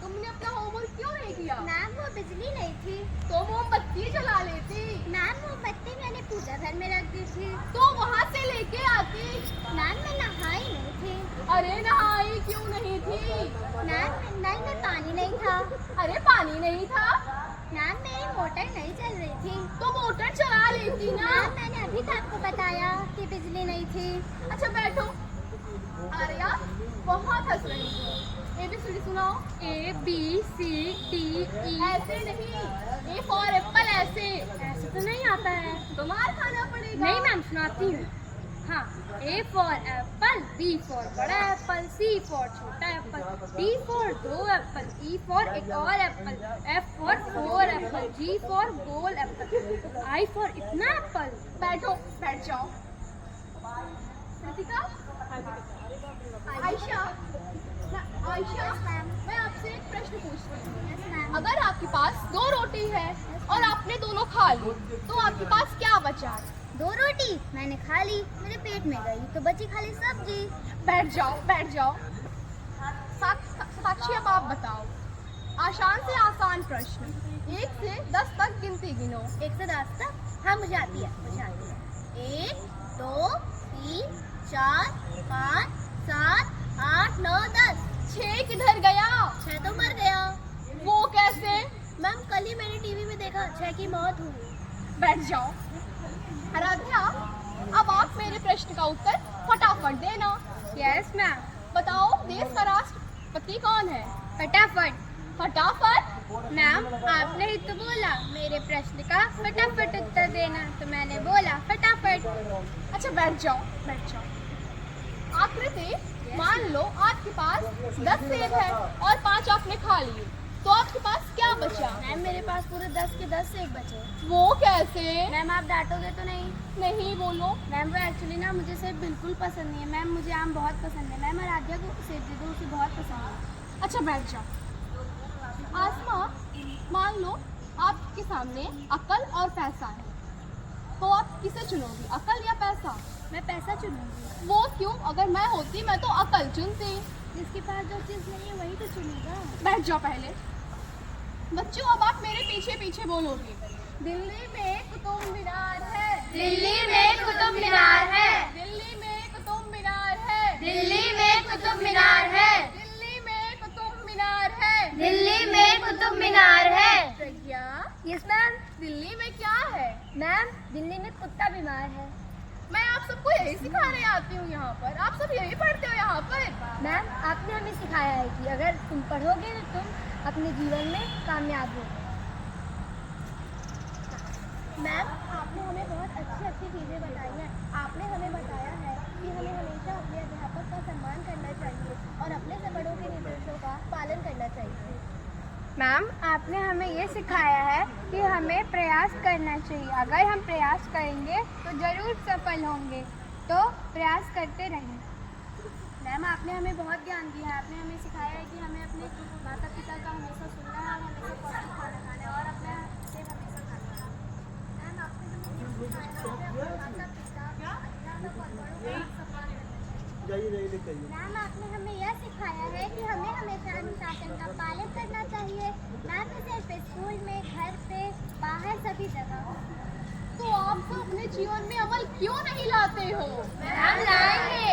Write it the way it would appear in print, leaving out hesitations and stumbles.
तुमने अपना होमवर्क क्यों नहीं किया? मैम वो बिजली नहीं थी। तो मोमबत्ती जला लेती। मैम मोमबत्ती मैंने पूजा घर में रख दी थी। तो वहाँ से लेके आती। मैम मैं नहाई नहीं थी। अरे नहाई क्यों नहीं थी? मैम नल में पानी नहीं था। अरे पानी नहीं था? मैम मेरी मोटर नहीं चल रही थी। तो मोटर चला लेती ना। मैम मैंने अभी तो आपको बताया कि बिजली नहीं थी। अच्छा बैठो। आर्या बहुत हंस रही हो। ABCD सुनाओ। ABCDE। ऐसे नहीं, A फॉर एप्पल ऐसे। ऐसे तो नहीं आता है। तो मार खाना पड़ेगा। नहीं मैम सुनाती हूँ। हाँ, A for Apple, B for बड़ा एप्पल, C फॉर छोटा एप्पल, D फॉर दो एप्पल, E फॉर एक और Apple, F for 4 Apple, G for goal Apple, I for इतना एप्पल। बैठो, बैठ जाओ। कृतिका, आयशा, आयशा, मैं आपसे एक प्रश्न पूछती हूँ। अगर आपके पास 2 रोटी है और आपने दोनों खा ली, तो आपके पास क्या बचा? 2 रोटी मैंने खा ली, मेरे पेट में गई तो बची खाली सब्जी। बैठ जाओ, बैठ जाओ। साक्षी अब आप बताओ। आसान से आसान प्रश्न, 1 से 10 तक गिनती गिनो। 1 से 10 तक? हाँ मुझे आती है, मुझे आती है। 1 2 3 4 5 7 8 9 10। 6 किधर गया? 6 तो मर गया। वो कैसे? मैम कल ही मैंने टीवी में देखा 6 की मौत हुई। बैठ जाओ। आराध्या, अब आप मेरे प्रश्न का उत्तर फटाफट देना। Yes ma'am. बताओ देश का राष्ट्रपति कौन है? फटाफट। फटाफट? मैम आपने ही तो बोला मेरे प्रश्न का फटाफट उत्तर देना, तो मैंने बोला फटाफट। अच्छा बैठ जाओ, बैठ जाओ। आकृति, मान लो आपके पास 10 सेब है और 5 आपने खा लिए, तो आपके पास क्या बचा? मैम मेरे पास पूरे 10 के 10 सेब बचे। वो कैसे? मैम आप डांटोगे तो नहीं? नहीं, बोलो। मैम वो एक्चुअली ना मुझे सेब बिल्कुल पसंद नहीं है। मैम मुझे आम बहुत पसंद है। मैम आराध्या को सेब दे दो, उसे बहुत पसंद है। अच्छा बैठ जाओ। आसमा, मान लो आपके सामने अकल और पैसा है, तो आप किसे चुनोगी, अकल या पैसा? मैं पैसा चुनूंगी। वो क्यों? अगर मैं होती मैं तो अकल चुनती। जिसके पास जो चीज़ नहीं है वही तो चुनेगा। बैठ जाओ पहले। बच्चों अब आप मेरे पीछे पीछे बोलोगे। दिल्ली में कुतुब मीनार है। दिल्ली में कुतुब मीनार है। दिल्ली में कुतुब मीनार है। दिल्ली में कुतुब मीनार है। दिल्ली में कुतुब मीनार है। दिल्ली में कुतुब मीनार है। प्रज्ञा, यस मैम। दिल्ली में क्या है? मैम दिल्ली में कुत्ता बीमार है। मैं आप सबको यही सिखाने आती हूँ यहाँ पर। आप सब यही पढ़ते हो यहाँ पर? मैम आपने हमें सिखाया है कि अगर तुम पढ़ोगे तो तुम अपने जीवन में कामयाब होगे। मैम आपने हमें बहुत अच्छी अच्छी चीज़ें बताई हैं। आपने हमें बताया है कि हमें हमेशा अपने अध्यापक का सम्मान करना चाहिए और अपने से बड़ों के निर्देशों का पालन करना चाहिए। मैम आपने हमें ये सिखाया है कि हमें प्रयास करना चाहिए। अगर हम प्रयास करेंगे तो ज़रूर सफल होंगे, तो प्रयास करते रहें। मैम आपने हमें बहुत ज्ञान दिया है। आपने हमें सिखाया है कि हमें अपने माता पिता का हमेशा सुनना है और हमेशा पौष्टिक खाना खाना है और अपना सेब हमेशा खाना है। मैम आपने हमें ये सिखाया है कि अपने माता पिता, अध्यापक और बड़ों का सम्मान करना चाहिए। मैम आपने हमें यह सिखाया है कि हमें हमेशा अनुशासन का पालन करना चाहिए। मैम सिर्फ स्कूल में, घर पे, बाहर सभी जगह। तो आप सब अपने जीवन में अमल क्यों नहीं लाते हो? हम लाएंगे।